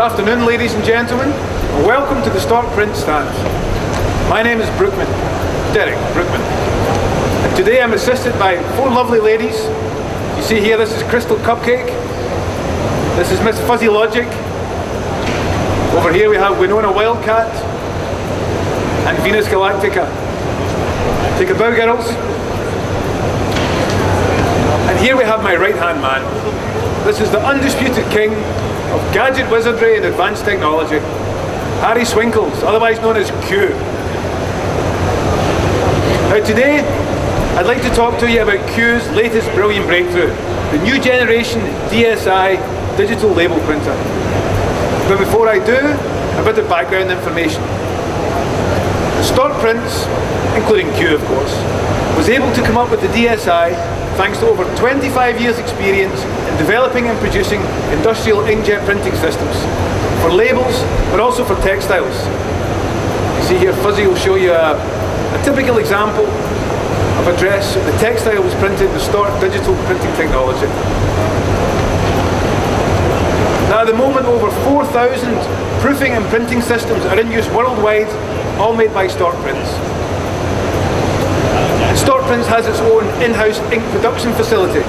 afternoon, ladies and gentlemen, and welcome to the Stork print stand. My name is Derek Brookman, and today I'm assisted by four lovely ladies. You see here, this is Crystal Cupcake, this is Miss Fuzzy Logic, over here we have Winona Wildcat, and Venus Galactica. Take a bow, girls. And here we have my right-hand man. This is the undisputed king of gadget wizardry and advanced technology, Harry Swinkles, otherwise known as Q. Now today, I'd like to talk to you about Q's latest brilliant breakthrough, the new generation DSi digital label printer. But before I do, a bit of background information. The Stork prints, including Q of course, was able to come up with the DSi thanks to over 25 years experience in developing and producing industrial inkjet printing systems for labels, but also for textiles. You see here, Fuzzy will show you a typical example of a dress. The textile was printed in the Stork digital printing technology. Now at the moment, over 4,000 proofing and printing systems are in use worldwide, all made by Stork Prints. Stork Prints has its own in-house ink production facility.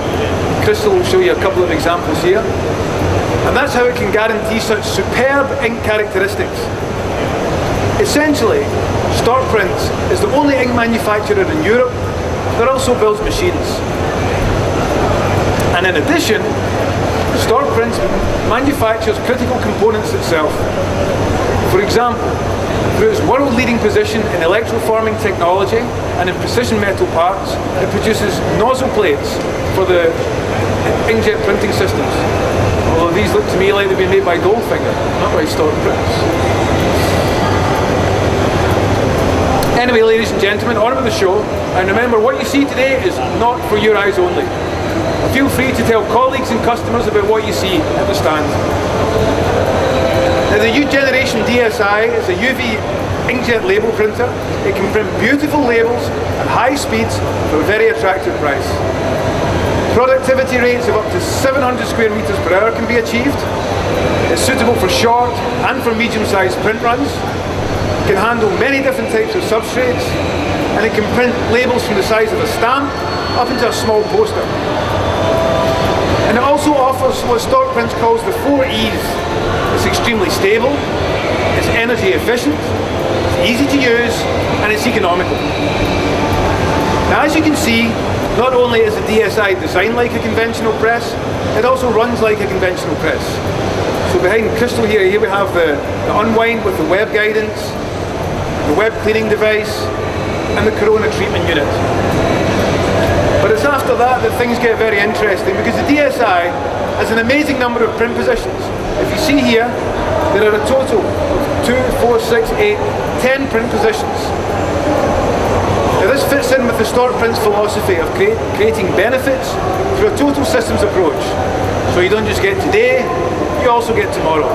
Crystal will show you a couple of examples here. And that's how it can guarantee such superb ink characteristics. Essentially, Stork Prints is the only ink manufacturer in Europe that also builds machines. And in addition, Stork Prints manufactures critical components itself. For example, through its world-leading position in electroforming technology and in precision metal parts, it produces nozzle plates for the inkjet printing systems. Although these look to me like they've been made by Goldfinger, not by Stork Prints. Anyway, ladies and gentlemen, on with the show. And remember, what you see today is not for your eyes only. Feel free to tell colleagues and customers about what you see at the stand. Now, the new generation DSi is a UV inkjet label printer. It can print beautiful labels at high speeds for a very attractive price. Productivity rates of up to 700 square meters per hour can be achieved. It's suitable for short and for medium-sized print runs. It can handle many different types of substrates, and it can print labels from the size of a stamp up into a small poster. And it also offers what Stork Prints calls the 4 E's. It's extremely stable, it's energy efficient, it's easy to use, and it's economical. Now, as you can see, not only is the DSi designed like a conventional press, it also runs like a conventional press. So behind Crystal here we have the unwind with the web guidance, the web cleaning device, and the corona treatment unit. But it's after that things get very interesting, because the DSi has an amazing number of print positions. If you see here, there are a total of 2, 4, 6, 8, 10 print positions. Now this fits in with the Stork Prints philosophy of creating benefits through a total systems approach. So you don't just get today, you also get tomorrow.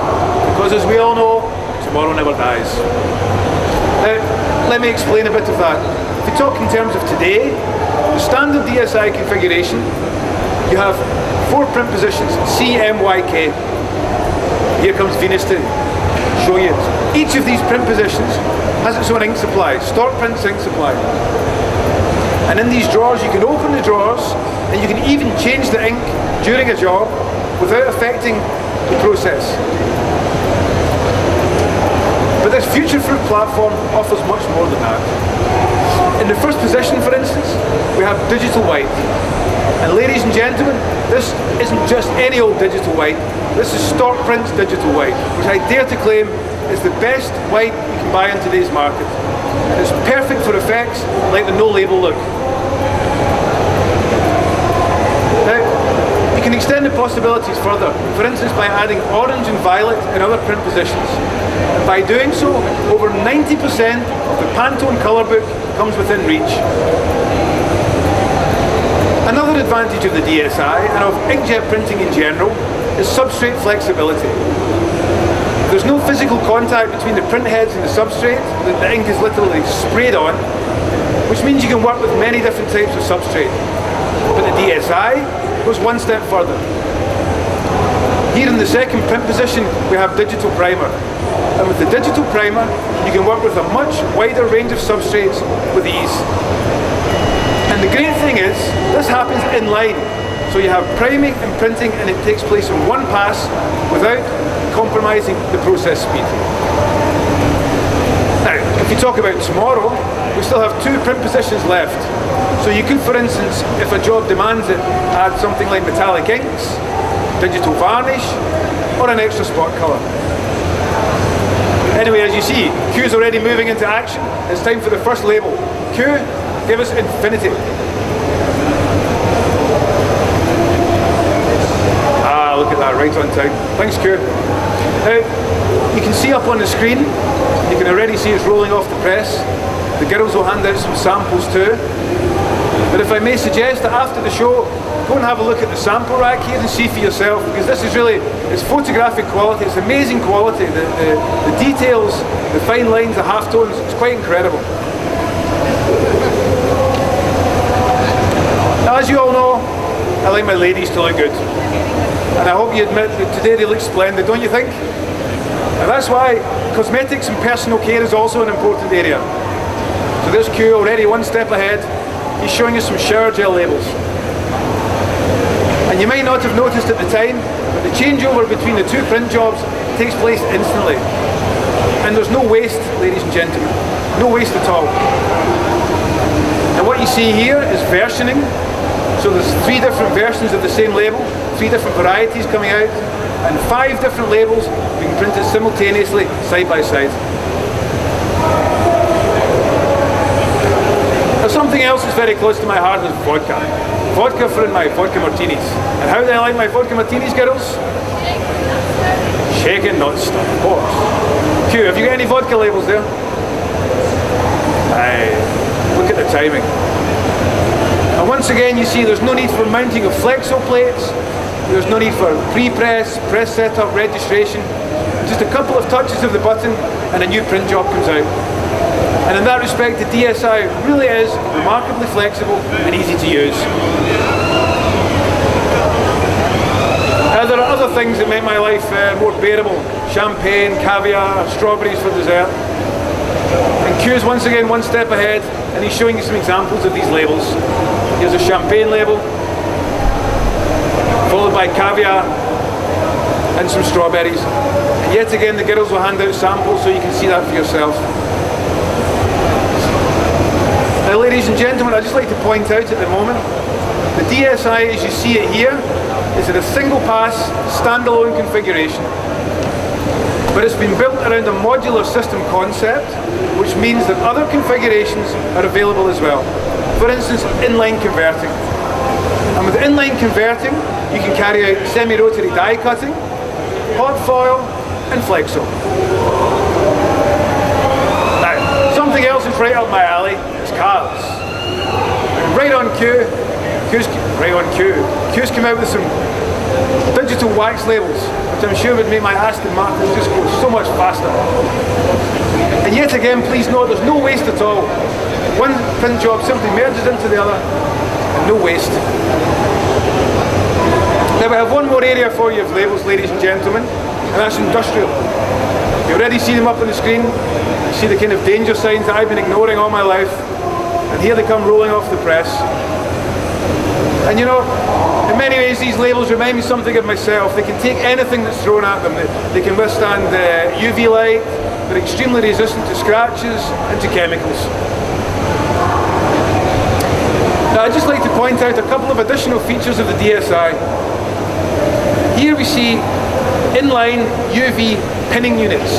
Because as we all know, tomorrow never dies. Now, let me explain a bit of that. If you talk in terms of today, the standard Dsi configuration, you have 4 print positions, C, M, Y, K. Here comes Venus to show you. Each of these print positions has its own ink supply, Stork Prints ink supply. And in these drawers, you can open the drawers, and you can even change the ink during a job without affecting the process. But this future-proof platform offers much more than that. In the first position, for instance, we have digital white. And ladies and gentlemen, this isn't just any old digital white. This is Stork Prints digital white, which I dare to claim is the best white you can buy on today's market. And it's perfect for effects like the no-label look. Now, you can extend the possibilities further, for instance by adding orange and violet in other print positions. And by doing so, over 90% of the Pantone colour book comes within reach. Another advantage of the DSi, and of inkjet printing in general, is substrate flexibility. There's no physical contact between the print heads and the substrate. The ink is literally sprayed on, which means you can work with many different types of substrate. But the Dsi goes one step further. Here in the second print position, we have digital primer. And with the digital primer, you can work with a much wider range of substrates with ease. And the great thing is, this happens inline. So you have priming and printing, and it takes place in one pass without compromising the process speed. Now, if you talk about tomorrow, we still have 2 print positions left. So you could, for instance, if a job demands it, add something like metallic inks, digital varnish, or an extra spot colour. Anyway, as you see, Q's already moving into action. It's time for the first label. Q, give us infinity. Ah, look at that, right on time. Thanks, Q. Now, you can see up on the screen, you can already see it's rolling off the press. The girls will hand out some samples too. But if I may suggest that after the show, go and have a look at the sample rack here and see for yourself, because this is really, it's photographic quality, it's amazing quality. The details, the fine lines, the halftones, it's quite incredible. Now, as you all know, I like my ladies to look good. And I hope you admit that today they look splendid, don't you think? And that's why cosmetics and personal care is also an important area. So there's Q already one step ahead. He's showing us some shower gel labels. And you might not have noticed at the time, but the changeover between the 2 print jobs takes place instantly. And there's no waste, ladies and gentlemen. No waste at all. And what you see here is versioning. So there's 3 different versions of the same label, 3 different varieties coming out, and 5 different labels being printed simultaneously, side by side. Now, something else that's very close to my heart is vodka. Vodka for in my vodka martinis. And how do I like my vodka martinis, girls? Shaken, not stirred, of course. Q, have you got any vodka labels there? Aye, look at the timing. And once again, you see there's no need for mounting of flexo plates. There's no need for pre-press, press setup, registration. Just a couple of touches of the button and a new print job comes out. And in that respect, the DSi really is remarkably flexible and easy to use. There are other things that make my life more bearable. Champagne, caviar, strawberries for dessert. And Q's once again one step ahead, and he's showing you some examples of these labels. Here's a champagne label, followed by caviar and some strawberries. And yet again, the girls will hand out samples so you can see that for yourself. Now, ladies and gentlemen, I'd just like to point out at the moment, the DSi, as you see it here, is in a single pass, standalone configuration. But it's been built around a modular system concept, which means that other configurations are available as well. For instance, inline converting. And with inline converting, you can carry out semi-rotary die cutting, hot foil, and flexo. Now, something else is right up my alley is cars. And right on cue, Q's come out with some digital wax labels, which I'm sure would make my Aston Martin just go so much faster. And yet again, please note, there's no waste at all. One print job simply merges into the other, and no waste. Now we have one more area for you of labels, ladies and gentlemen, and that's industrial. You already see them up on the screen. You see the kind of danger signs that I've been ignoring all my life, and here they come rolling off the press. And you know, in many ways these labels remind me something of myself. They can take anything that's thrown at them. They can withstand UV light, they're extremely resistant to scratches and to chemicals. Now I'd just like to point out a couple of additional features of the DSi. Here we see inline UV pinning units,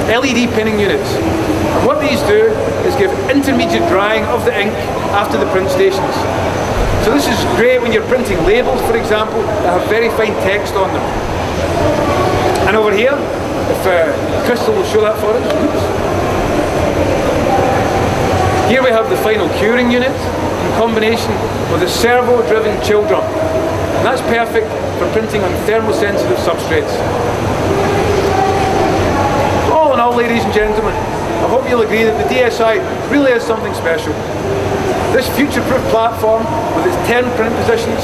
LED pinning units. And what these do is give intermediate drying of the ink after the print stations. So this is great when you're printing labels, for example, that have very fine text on them. And over here, if Crystal will show that for us. Here we have the final curing unit in combination with a servo-driven chill drum. And that's perfect for printing on thermosensitive substrates. All in all, ladies and gentlemen, I hope you'll agree that the DSi really is something special. This future-proof platform, with its 10 print positions,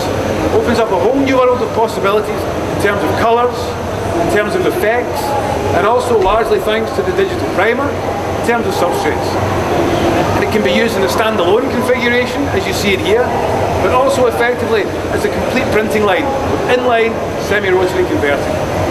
opens up a whole new world of possibilities in terms of colours, in terms of effects, and also largely thanks to the digital primer, in terms of substrates. And it can be used in a standalone configuration, as you see it here, but also effectively as a complete printing line, with inline semi-rotary converting.